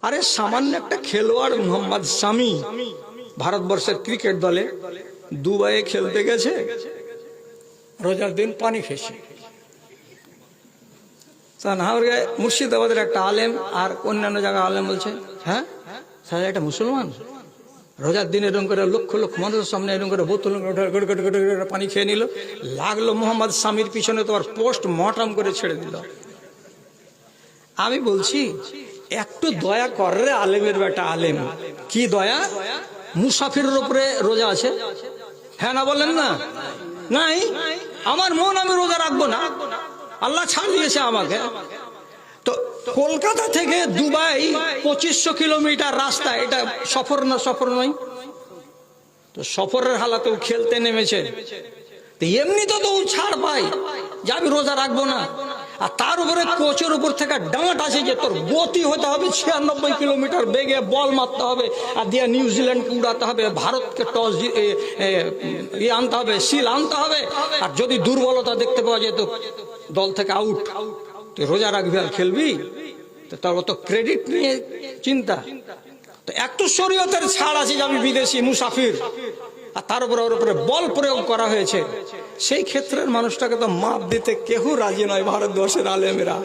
আরে সামান্য একটা খেলোয়াড় মোহাম্মদ শামি ভারতবর্ষের ক্রিকেট দলে দুবাইয়ে খেলতে গেছে, রোজার দিন পানি খেয়েছে। মুর্শিদাবাদের একটা আলেম আর অন্যান্য জায়গায় আলেম বলছে, হ্যাঁ সারা একটা মুসলমান রোজার দিন এরকম করে লক্ষ লক্ষ মানুষের সামনে এরকম করে বোতল পানি খেয়ে নিল। লাগলো মোহাম্মদ শামির পিছনে, তো আর পোস্ট মটাম করে ছেড়ে দিল। আমি বলছি একটু দয়া কর রে আলেমের বেটা আলেম। কি দয়া? মুসাফিরের উপরে রোজা আছে, হ্যাঁ না বলেন না? নাই। আমার মন, আমি রোজা রাখবো না, আল্লাহ ছাড় দিয়েছে আমাকে। তো কলকাতা থেকে দুবাই 2500 কিলোমিটার রাস্তা, এটা সফর না সফর নয়? তো সফরের হালাতেও খেলতে নেমেছে, এমনি তো ছাড় পাই যে আমি রোজা রাখবো না। আর তার উপরে কোচের উপর থেকে ডাঁট আছে যে তোর গতি হতে হবে 96 কিলোমিটার বেগে, বল মারতে হবে আর দিয়ে নিউজিল্যান্ডকে উড়াতে হবে, ভারতকে টস আনতে হবে, সিল আনতে হবে। আর যদি দুর্বলতা দেখতে পাওয়া যায় তো দল থেকে আউট। তুই রোজা রাখবি আর খেলবি? তো তার অত ক্রেডিট নিয়ে চিন্তা। তো একটু শরীয়তের ছাড় আছে যে আমি বিদেশি মুসাফির, আর তার উপরে ওর উপরে বল প্রয়োগ করা হয়েছে, সেই ক্ষেত্রের মানুষটাকে তো মাপ দিতে কেউ রাজি নয় ভারতবর্ষের আলেমেরা।